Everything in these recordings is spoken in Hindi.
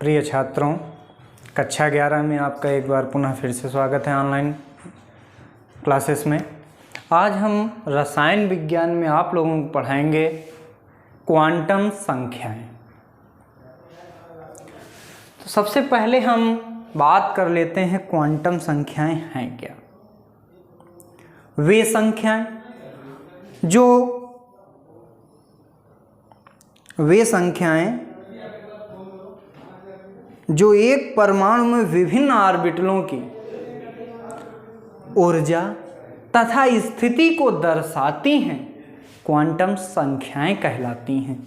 प्रिय छात्रों, कक्षा 11 में आपका एक बार पुनः फिर से स्वागत है ऑनलाइन क्लासेस में। आज हम रसायन विज्ञान में आप लोगों को पढ़ाएंगे क्वांटम संख्याएं। तो सबसे पहले हम बात कर लेते हैं क्वांटम संख्याएं हैं क्या। वे संख्याएं जो एक परमाणु में विभिन्न ऑर्बिटलों की ऊर्जा तथा स्थिति को दर्शाती हैं, क्वांटम संख्याएं कहलाती हैं।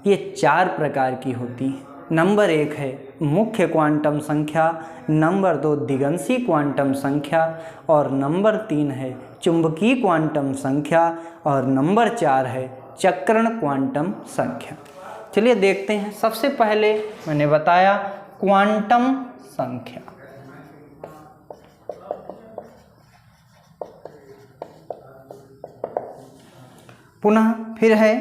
ये 4 प्रकार की होती हैं। नंबर 1 है मुख्य क्वांटम संख्या, नंबर 2 दिगंशी क्वांटम संख्या, और नंबर 3 है चुंबकीय क्वांटम संख्या, और नंबर 4 है चक्रण क्वांटम संख्या। चलिए देखते हैं। सबसे पहले मैंने बताया क्वांटम संख्या। पुनः फिर है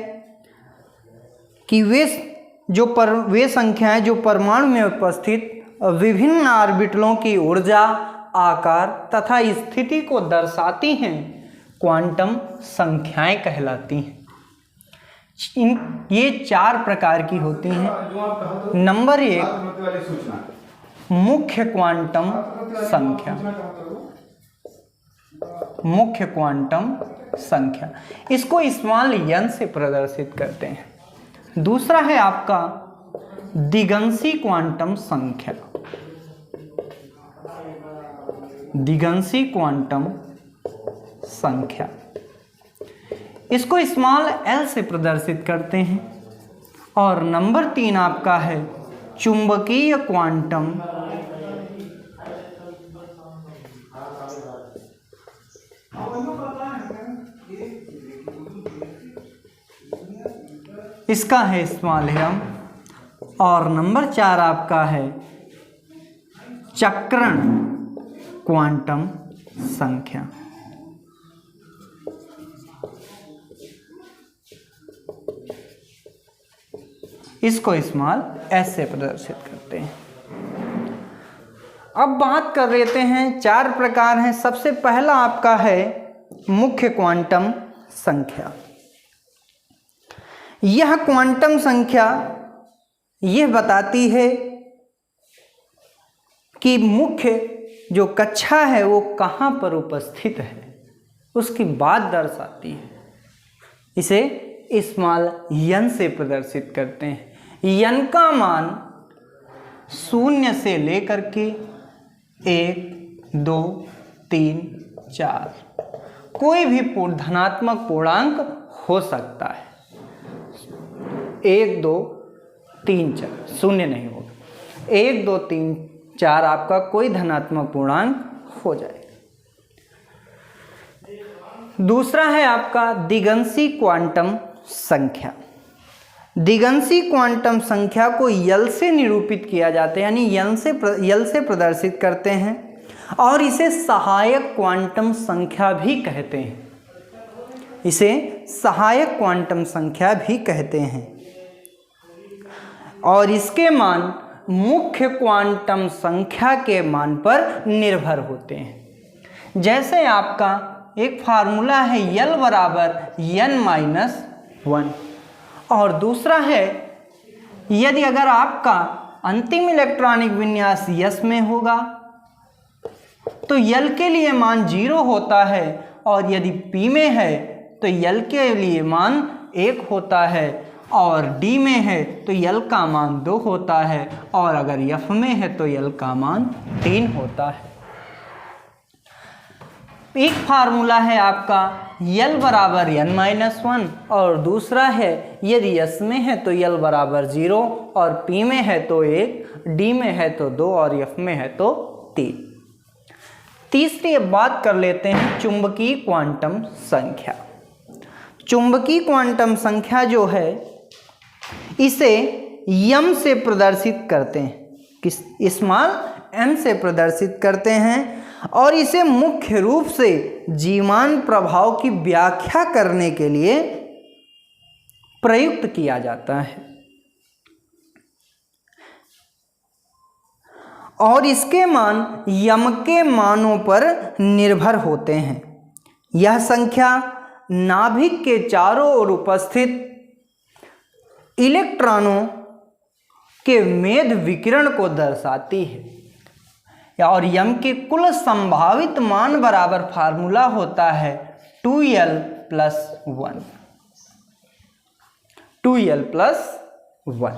कि वे संख्याएं जो परमाणु में उपस्थित विभिन्न ऑर्बिटलों की ऊर्जा, आकार तथा स्थिति को दर्शाती हैं, क्वांटम संख्याएं कहलाती हैं। ये 4 प्रकार की होती हैं। नंबर 1 मुख्य क्वांटम संख्या। मुख्य क्वांटम संख्या इसको स्मॉल n से प्रदर्शित करते हैं। दूसरा है आपका दिगंशी क्वांटम संख्या। दिगंशी क्वांटम संख्या इसको स्मॉल l से प्रदर्शित करते हैं। और नंबर 3 आपका है चुंबकीय क्वांटम इसका है स्मॉल m, और नंबर 4 आपका है चक्रण क्वांटम संख्या। इसको स्मॉल s से प्रदर्शित करते हैं। अब बात कर लेते हैं, 4 प्रकार हैं। सबसे पहला आपका है मुख्य क्वांटम संख्या। यह क्वांटम संख्या यह बताती है कि मुख्य जो कक्षा है वो कहाँ पर उपस्थित है, उसकी बात दर्शाती है। इसे स्मॉल n से प्रदर्शित करते हैं। n का मान 0 से लेकर के 1, 2, 3, 4 कोई भी धनात्मक पूर्णांक हो सकता है। 1, 2, 3, 4 शून्य नहीं होगा। 1, 2, 3, 4 आपका कोई धनात्मक पूर्णांक हो जाए। दूसरा है आपका दिगंशी क्वांटम संख्या। दिगंशी क्वांटम संख्या को यल से निरूपित किया जाता है, यानी यल से प्रदर्शित करते हैं, और इसे सहायक क्वांटम संख्या भी कहते हैं। इसे सहायक क्वांटम संख्या भी कहते हैं, और इसके मान मुख्य क्वांटम संख्या के मान पर निर्भर होते हैं। जैसे आपका एक फार्मूला है यल बराबर n-1, और दूसरा है यदि अगर आपका अंतिम इलेक्ट्रॉनिक विन्यास s में होगा तो यल के लिए मान 0 होता है, और यदि p में है तो यल के लिए मान 1 होता है, और d में है तो यल का मान 2 होता है, और अगर f में है तो यल का मान 3 होता है। एक फार्मूला है आपका यल बराबर n-1, और दूसरा है यदि s में है तो यल बराबर 0, और p में है तो 1, d में है तो 2, और f में है तो 3। तीसरी बात कर लेते हैं चुंबकीय क्वांटम संख्या। चुंबकीय क्वांटम संख्या जो है इसे m से प्रदर्शित करते हैं, स्मॉल m से प्रदर्शित करते हैं, और इसे मुख्य रूप से जीवान प्रभाव की व्याख्या करने के लिए प्रयुक्त किया जाता है। और इसके मान यम के मानों पर निर्भर होते हैं। यह संख्या नाभिक के चारों ओर उपस्थित इलेक्ट्रॉनों के मेद विकिरण को दर्शाती है। और यम के कुल संभावित मान बराबर फार्मूला होता है 2l + 1, 2l + 1।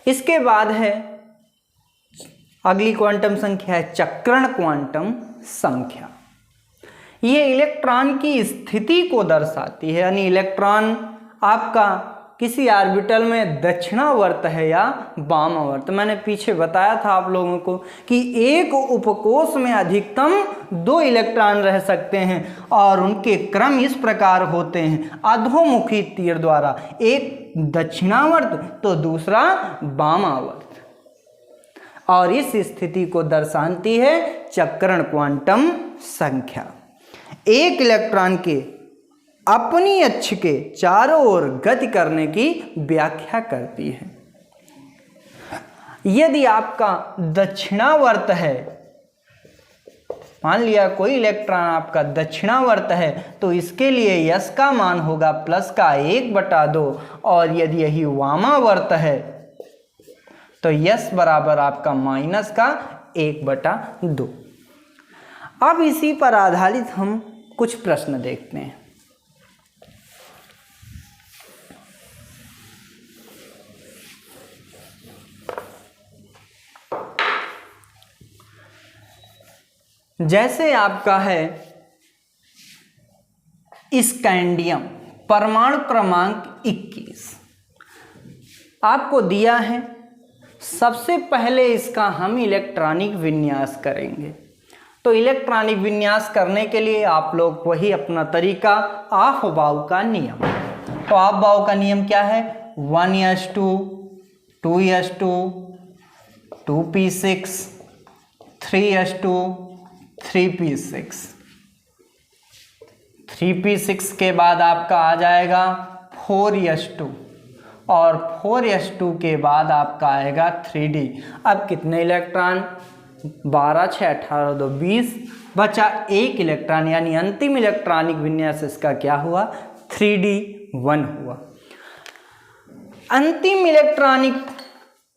इसके बाद है अगली क्वांटम संख्या है चक्रण क्वांटम संख्या। ये इलेक्ट्रॉन की स्थिति को दर्शाती है, यानी इलेक्ट्रॉन आपका किसी ऑर्बिटल में दक्षिणावर्त है या वामावर्त। मैंने पीछे बताया था आप लोगों को कि एक उपकोष में अधिकतम 2 इलेक्ट्रॉन रह सकते हैं और उनके क्रम इस प्रकार होते हैं अधोमुखी तीर द्वारा, एक दक्षिणावर्त तो दूसरा वामावर्त, और इस स्थिति को दर्शाती है चक्रण क्वांटम संख्या। एक इलेक्ट्रॉन के अपनी अक्ष के चारों ओर गति करने की व्याख्या करती है। यदि आपका दक्षिणावर्त है, मान लिया कोई इलेक्ट्रॉन आपका दक्षिणावर्त है, तो इसके लिए यश का मान होगा +1/2, और यदि यही वामावर्त है तो यश बराबर आपका -1/2। अब इसी पर आधारित हम कुछ प्रश्न देखते हैं। जैसे आपका है स्कैंडियम परमाणु क्रमांक 21 आपको दिया है। सबसे पहले इसका हम इलेक्ट्रॉनिक विन्यास करेंगे। तो इलेक्ट्रॉनिक विन्यास करने के लिए आप लोग वही अपना तरीका ऑफ-बाउ का नियम। तो ऑफ-बाउ का नियम क्या है? 1s2 2s2 2p6 3s2 3p6 3p6 के बाद आपका आ जाएगा 4s2 और 4s2 के बाद आपका आएगा 3d। अब कितने इलेक्ट्रॉन? 12 6 18 2 20, बचा एक इलेक्ट्रॉन, यानी अंतिम इलेक्ट्रॉनिक विन्यास इसका क्या हुआ? 3d1 हुआ। अंतिम इलेक्ट्रॉनिक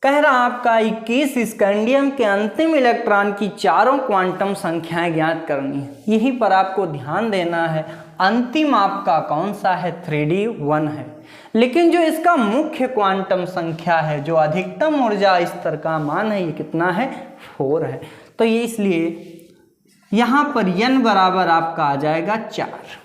कह रहा आपका 21 स्कैंडियम के अंतिम इलेक्ट्रॉन की चारों क्वांटम संख्याएं ज्ञात करनी है। यहीं पर आपको ध्यान देना है, अंतिम आपका कौन सा है? 3d1 है, लेकिन जो इसका मुख्य क्वांटम संख्या है, जो अधिकतम ऊर्जा स्तर का मान है, ये कितना है? 4 है। तो ये इसलिए यहाँ पर n बराबर आपका आ जाएगा 4।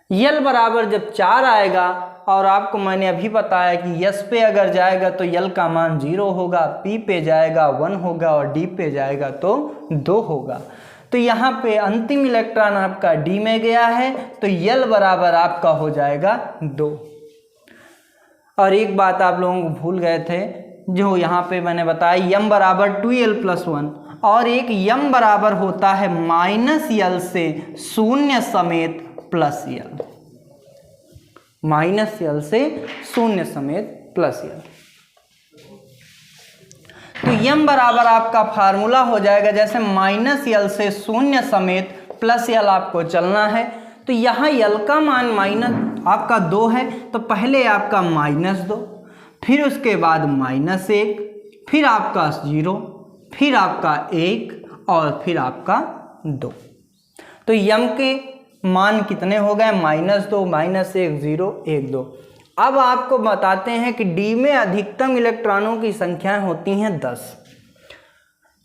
यल बराबर जब 4 आएगा, और आपको मैंने अभी बताया कि यस पे अगर जाएगा तो यल का मान 0 होगा, पी पे जाएगा 1 होगा, और डी पे जाएगा तो 2 होगा। तो यहाँ पे अंतिम इलेक्ट्रॉन आपका डी में गया है, तो यल बराबर आपका हो जाएगा 2। और एक बात आप लोगों को भूल गए थे, जो यहाँ पे मैंने बताया यम बराबर 2l + 1, और एक यम बराबर होता है -l से 0 समेत +l, -l से 0 समेत +l। तो यम बराबर आपका फार्मूला हो जाएगा, जैसे -l से 0 समेत +l आपको चलना है। तो यहाँ l का मान आपका 2 है, तो पहले आपका -2, फिर उसके बाद -1, फिर आपका 0, फिर आपका 1, और फिर आपका 2। तो यम के मान कितने हो गए? -2 -1 0 1 2। अब आपको बताते हैं कि डी में अधिकतम इलेक्ट्रॉनों की संख्याएं होती हैं 10।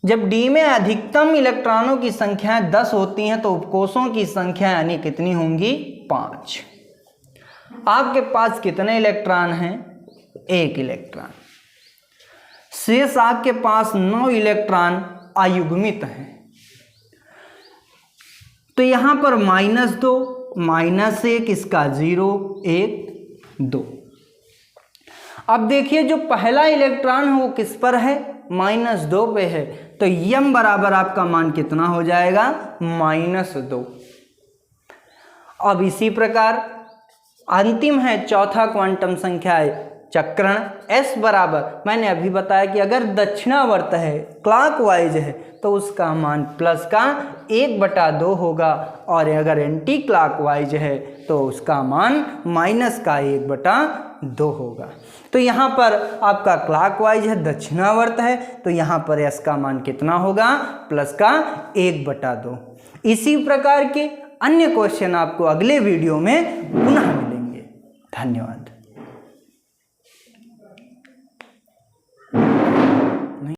जब डी में अधिकतम इलेक्ट्रॉनों की संख्याएं 10 होती हैं, तो उपकोषों की संख्या यानी कितनी होंगी? 5। आपके पास कितने इलेक्ट्रॉन हैं? 1 इलेक्ट्रॉन। शेष आपके पास 9 इलेक्ट्रॉन अयुग्मित हैं। तो यहाँ पर -2 -1, इसका 0 1 2। अब देखिए जो पहला इलेक्ट्रॉन है वो किस पर है? -2 पे है, तो यम बराबर आपका मान कितना हो जाएगा? -2। अब इसी प्रकार अंतिम है चौथा क्वांटम संख्या है चक्रण S बराबर, मैंने अभी बताया कि अगर दक्षिणावर्त है, क्लॉकवाइज है, तो उसका मान प्लस का 1/2 होगा, और अगर एंटी क्लॉकवाइज है तो उसका मान माइनस का 1/2 होगा। तो यहाँ पर आपका क्लॉकवाइज है, दक्षिणावर्त है, तो यहाँ पर S का मान कितना होगा, प्लस का 1/2। इसी प्रकार के अन्य क्वेश्चन आपको अगले वीडियो में पुनः मिलेंगे। धन्यवाद।